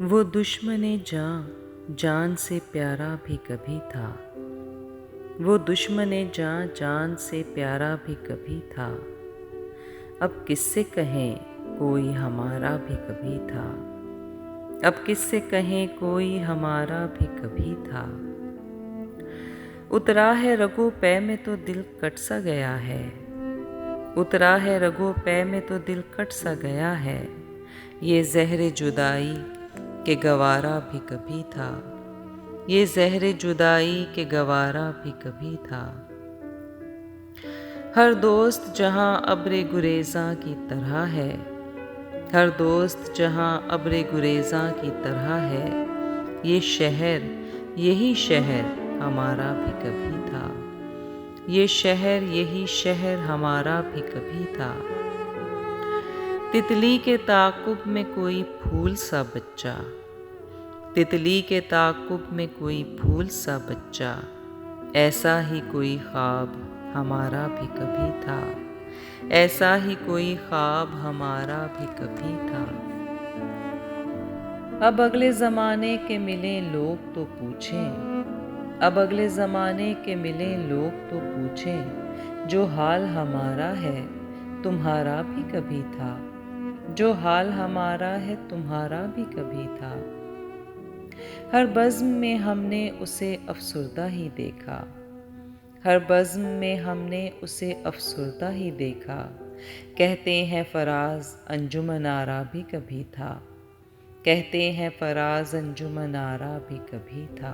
वो दुश्मने जान जान से प्यारा भी कभी था। वो दुश्मने जान जान से प्यारा भी कभी था। अब किससे कहें कोई हमारा भी कभी था। अब किससे कहें कोई हमारा भी कभी था। उतरा है रगो पै में तो दिल कट सा गया है। उतरा है रगो पै में तो दिल कट सा गया है। ये ज़हरे जुदाई के गवारा भी कभी था। ये ज़हरे जुदाई के गवारा भी कभी था। हर दोस्त जहाँ अब्रे गुरेज़ां की तरह है। हर दोस्त जहाँ अब्रे गुरेज़ां की तरह है। ये शहर यही शहर हमारा भी कभी था। ये शहर यही शहर हमारा भी कभी था। तितली के ताक़ुब में कोई फूल सा बच्चा। तितली के ताक़ुब में कोई फूल सा बच्चा। ऐसा ही कोई ख्वाब हमारा भी कभी था। ऐसा ही कोई ख्वाब हमारा भी कभी था। अब अगले ज़माने के मिले लोग तो पूछें। अब अगले ज़माने के मिले लोग तो पूछें। जो हाल हमारा है तुम्हारा भी कभी था। जो हाल हमारा है तुम्हारा भी कभी था। हर बज़्म में हमने उसे अफ़सुर्दा ही देखा। हर बज़्म में हमने उसे अफ़सुर्दा ही देखा। कहते हैं फ़राज़ अंजुमन आरा भी कभी था। कहते हैं फ़राज़ अंजुमन आरा भी कभी था।